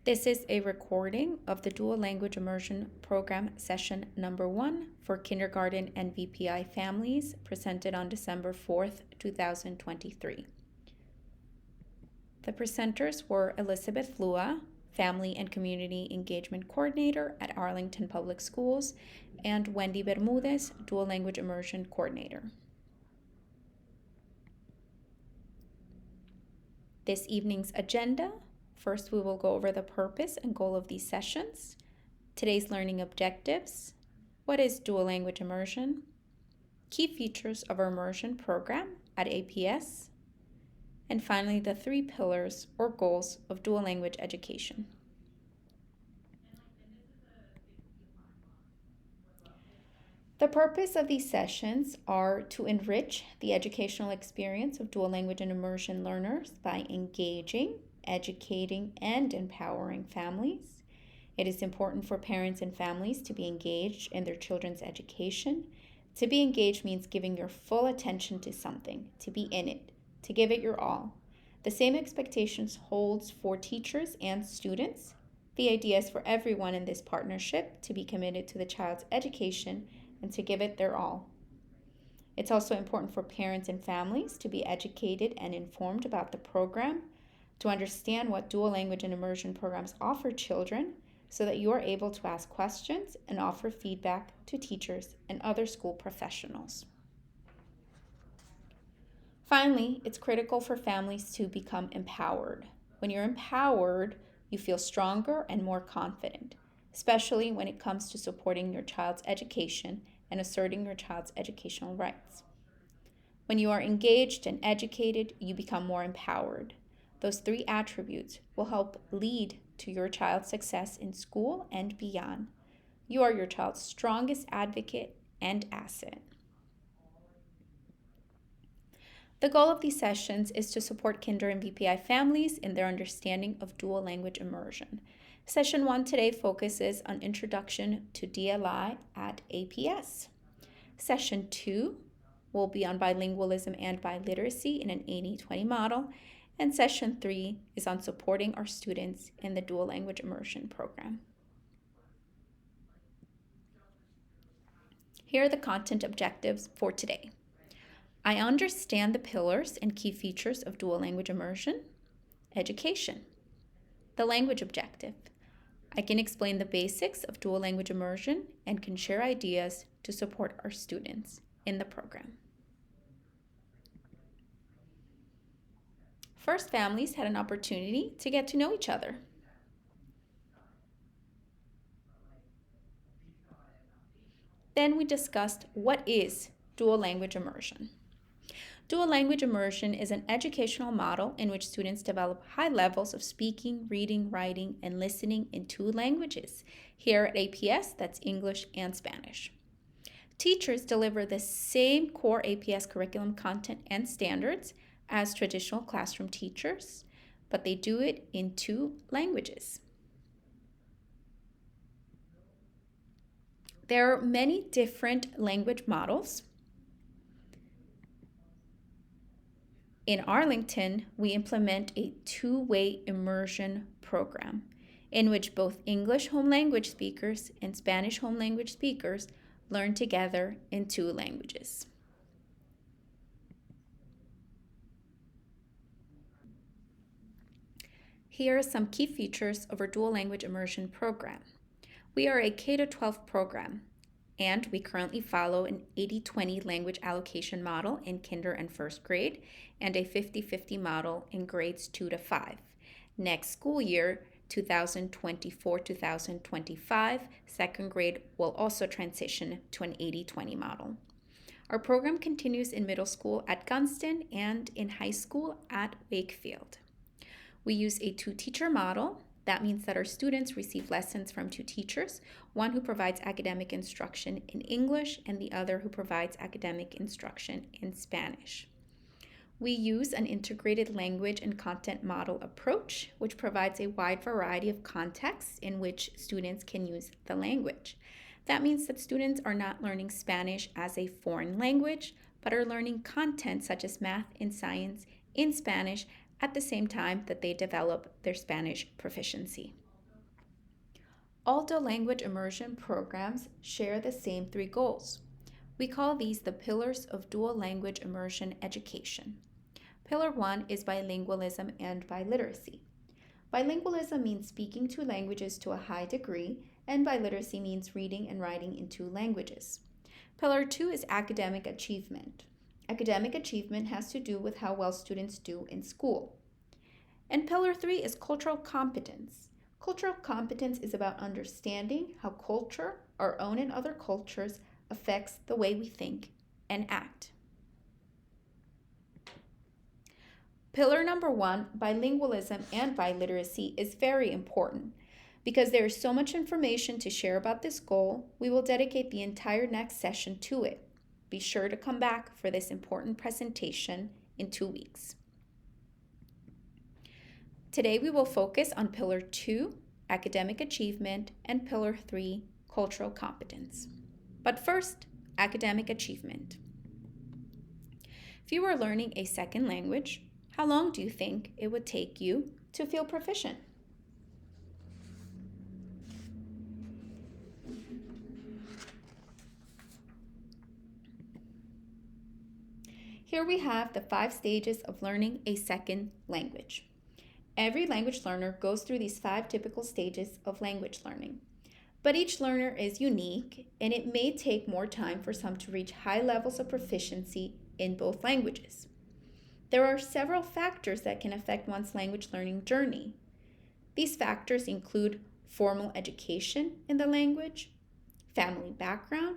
This is a recording of the Dual Language Immersion Program Session Number 1 for kindergarten and VPI families, presented on December 4th, 2023. The presenters were Elizabeth Flua, Family and Community Engagement Coordinator at Arlington Public Schools, and Wendy Bermudez, Dual Language Immersion Coordinator. This evening's agenda: first, we will go over the purpose and goal of these sessions, today's learning objectives, what is dual language immersion, key features of our immersion program at APS, and finally, the 3 pillars or goals of dual language education. The purpose of these sessions are to enrich the educational experience of dual language and immersion learners by engaging, educating, and empowering families. It is important for parents and families to be engaged in their children's education. To be engaged means giving your full attention to something, to be in it, to give it your all. The same expectations holds for teachers and students. The idea is for everyone in this partnership to be committed to the child's education and to give it their all. It's also important for parents and families to be educated and informed about the program, to understand what dual language and immersion programs offer children, so that you are able to ask questions and offer feedback to teachers and other school professionals. Finally, it's critical for families to become empowered. When you're empowered, you feel stronger and more confident, especially when it comes to supporting your child's education and asserting your child's educational rights. When you are engaged and educated, you become more empowered. Those 3 attributes will help lead to your child's success in school and beyond. You are your child's strongest advocate and asset. The goal of these sessions is to support kinder and VPI families in their understanding of dual language immersion. Session 1 today focuses on Introduction to DLI at APS. Session 2 will be on bilingualism and biliteracy in an 80-20 model, and Session 3 is on supporting our students in the dual language immersion program. Here are the content objectives for today. I understand the pillars and key features of dual language immersion. Education. The language objective. I can explain the basics of dual language immersion and can share ideas to support our students in the program. First, families had an opportunity to get to know each other. Then we discussed what is dual language immersion. Dual language immersion is an educational model in which students develop high levels of speaking, reading, writing, and listening in 2 languages. Here at APS, that's English and Spanish. Teachers deliver the same core APS curriculum content and standards as traditional classroom teachers, but they do it in 2 languages. There are many different language models. In Arlington, we implement a 2-way immersion program in which both English home language speakers and Spanish home language speakers learn together in 2 languages. Here are some key features of our dual language immersion program. We are a K-12 program, and we currently follow an 80-20 language allocation model in kinder and first grade, and a 50-50 model in grades 2 to 5. Next school year, 2024-2025, second grade will also transition to an 80-20 model. Our program continues in middle school at Gunston and in high school at Wakefield. We use a 2-teacher model. That means that our students receive lessons from 2 teachers, one who provides academic instruction in English and the other who provides academic instruction in Spanish. We use an integrated language and content model approach, which provides a wide variety of contexts in which students can use the language. That means that students are not learning Spanish as a foreign language, but are learning content such as math and science in Spanish at the same time that they develop their Spanish proficiency. All dual language immersion programs share the same three goals. We call these the pillars of dual language immersion education. Pillar 1 is bilingualism and biliteracy. Bilingualism means speaking two languages to a high degree, and biliteracy means reading and writing in two languages. Pillar 2 is academic achievement. Academic achievement has to do with how well students do in school. And Pillar 3 is cultural competence. Cultural competence is about understanding how culture, our own and other cultures, affects the way we think and act. Pillar number 1, bilingualism and biliteracy, is very important. Because there is so much information to share about this goal, we will dedicate the entire next session to it. Be sure to come back for this important presentation in 2 weeks. Today we will focus on Pillar 2, academic achievement, and Pillar 3, cultural competence. But first, academic achievement. If you were learning a second language, how long do you think it would take you to feel proficient? Here we have the 5 stages of learning a second language. Every language learner goes through these 5 typical stages of language learning. But each learner is unique, and it may take more time for some to reach high levels of proficiency in both languages. There are several factors that can affect one's language learning journey. These factors include formal education in the language, family background,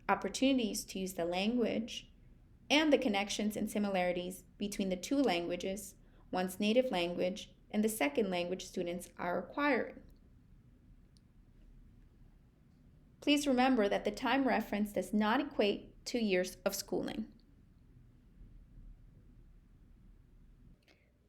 opportunities to use the language, and the connections and similarities between the two languages, one's native language and the second language students are acquiring. Please remember that the time reference does not equate to years of schooling.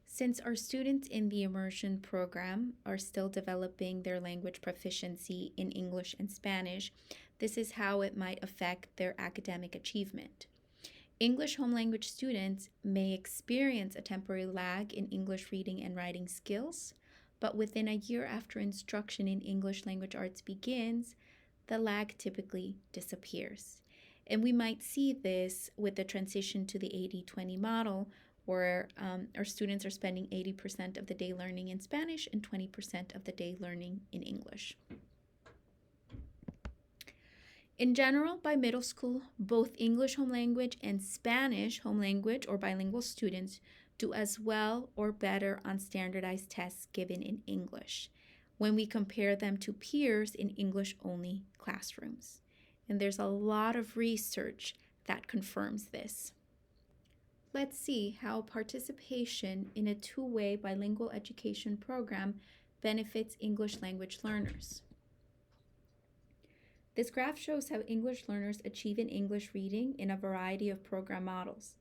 Since our students in the immersion program are still developing their language proficiency in English and Spanish, this is how it might affect their academic achievement. English home language students may experience a temporary lag in English reading and writing skills, but within a year after instruction in English language arts begins, the lag typically disappears. And we might see this with the transition to the 80-20 model, where our students are spending 80% of the day learning in Spanish and 20% of the day learning in English. In general, by middle school, both English home language and Spanish home language or bilingual students do as well or better on standardized tests given in English when we compare them to peers in English-only classrooms. And there's a lot of research that confirms this. Let's see how participation in a two-way bilingual education program benefits English language learners. This graph shows how English learners achieve in English reading in a variety of program models.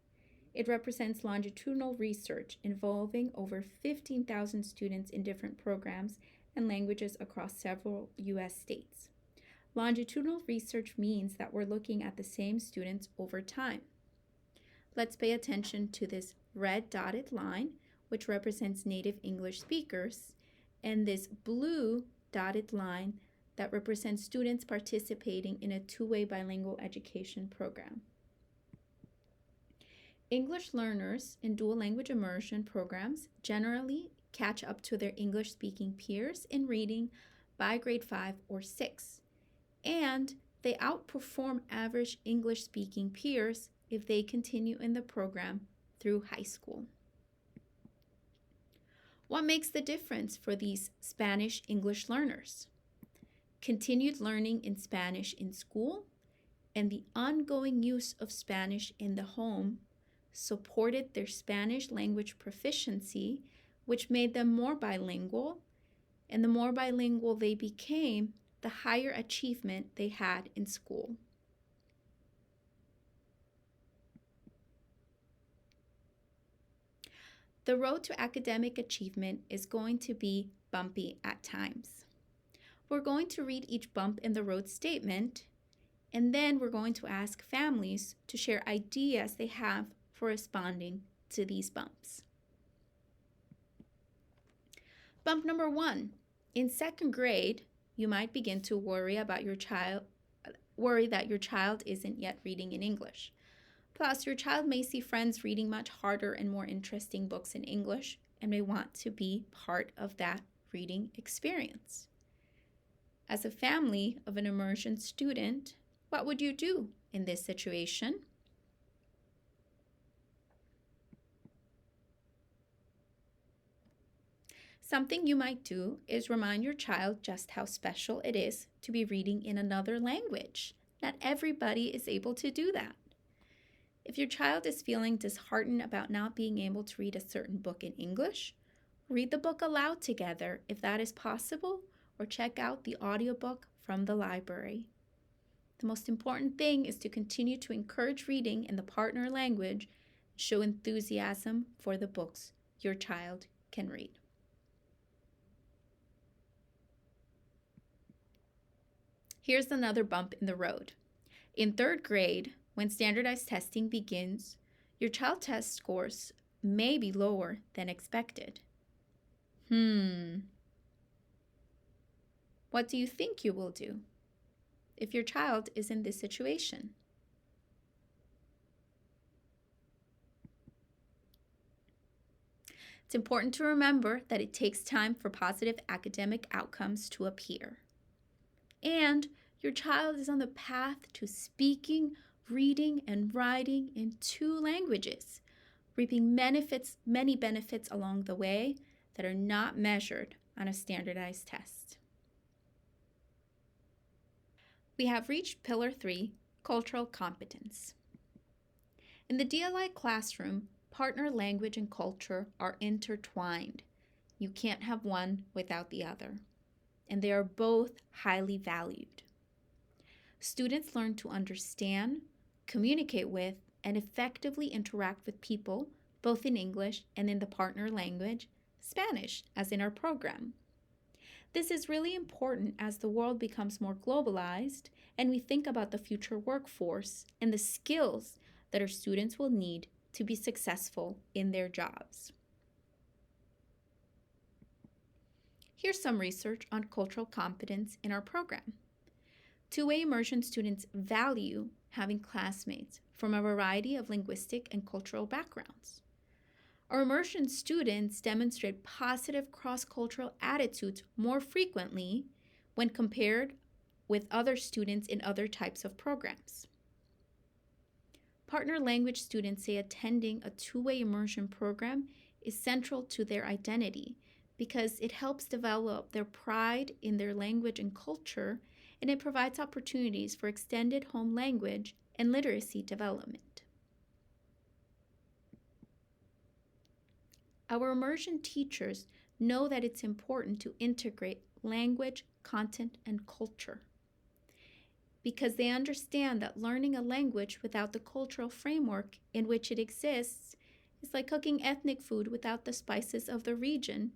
It represents longitudinal research involving over 15,000 students in different programs and languages across several U.S. states. Longitudinal research means that we're looking at the same students over time. Let's pay attention to this red dotted line, which represents native English speakers, and this blue dotted line that represents students participating in a two-way bilingual education program. English learners in dual language immersion programs generally catch up to their English-speaking peers in reading by grade 5 or 6, and they outperform average English-speaking peers if they continue in the program through high school. What makes the difference for these Spanish-English learners? Continued learning in Spanish in school and the ongoing use of Spanish in the home supported their Spanish language proficiency, which made them more bilingual, and the more bilingual they became, the higher achievement they had in school. The road to academic achievement is going to be bumpy at times. We're going to read each bump in the road statement, and then we're going to ask families to share ideas they have for responding to these bumps. Bump number 1. In second grade, you might begin to worry that your child isn't yet reading in English. Plus, your child may see friends reading much harder and more interesting books in English and may want to be part of that reading experience. As a family of an immersion student, what would you do in this situation? Something you might do is remind your child just how special it is to be reading in another language. Not everybody is able to do that. If your child is feeling disheartened about not being able to read a certain book in English, read the book aloud together if that is possible, or check out the audiobook from the library. The most important thing is to continue to encourage reading in the partner language, show enthusiasm for the books your child can read. Here's another bump in the road. In 3rd grade, when standardized testing begins, your child test scores may be lower than expected. What do you think you will do if your child is in this situation? It's important to remember that it takes time for positive academic outcomes to appear. And your child is on the path to speaking, reading, and writing in 2 languages, reaping many benefits along the way that are not measured on a standardized test. We have reached Pillar 3, Cultural Competence. In the DLI classroom, partner language and culture are intertwined. You can't have one without the other, and they are both highly valued. Students learn to understand, communicate with, and effectively interact with people, both in English and in the partner language, Spanish, as in our program. This is really important as the world becomes more globalized and we think about the future workforce and the skills that our students will need to be successful in their jobs. Here's some research on cultural competence in our program. Two-way immersion students value having classmates from a variety of linguistic and cultural backgrounds. Our immersion students demonstrate positive cross-cultural attitudes more frequently when compared with other students in other types of programs. Partner language students say attending a two-way immersion program is central to their identity because it helps develop their pride in their language and culture, and it provides opportunities for extended home language and literacy development. Our immersion teachers know that it's important to integrate language, content, and culture because they understand that learning a language without the cultural framework in which it exists is like cooking ethnic food without the spices of the region.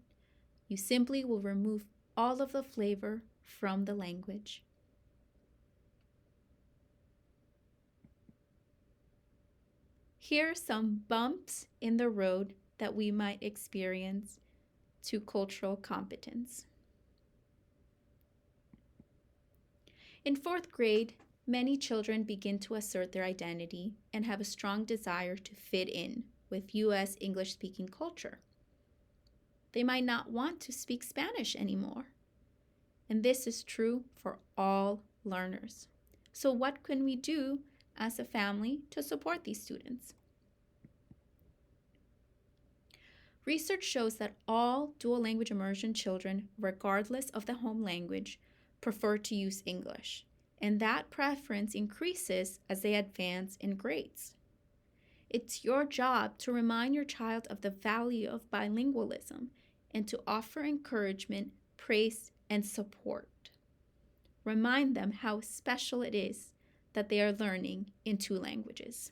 You simply will remove all of the flavor from the language. Here are some bumps in the road that we might experience to cultural competence. In 4th grade, many children begin to assert their identity and have a strong desire to fit in with U.S. English-speaking culture. They might not want to speak Spanish anymore. And this is true for all learners. So what can we do as a family to support these students? Research shows that all dual language immersion children, regardless of the home language, prefer to use English, and that preference increases as they advance in grades. It's your job to remind your child of the value of bilingualism and to offer encouragement, praise, and support. Remind them how special it is that they are learning in 2 languages.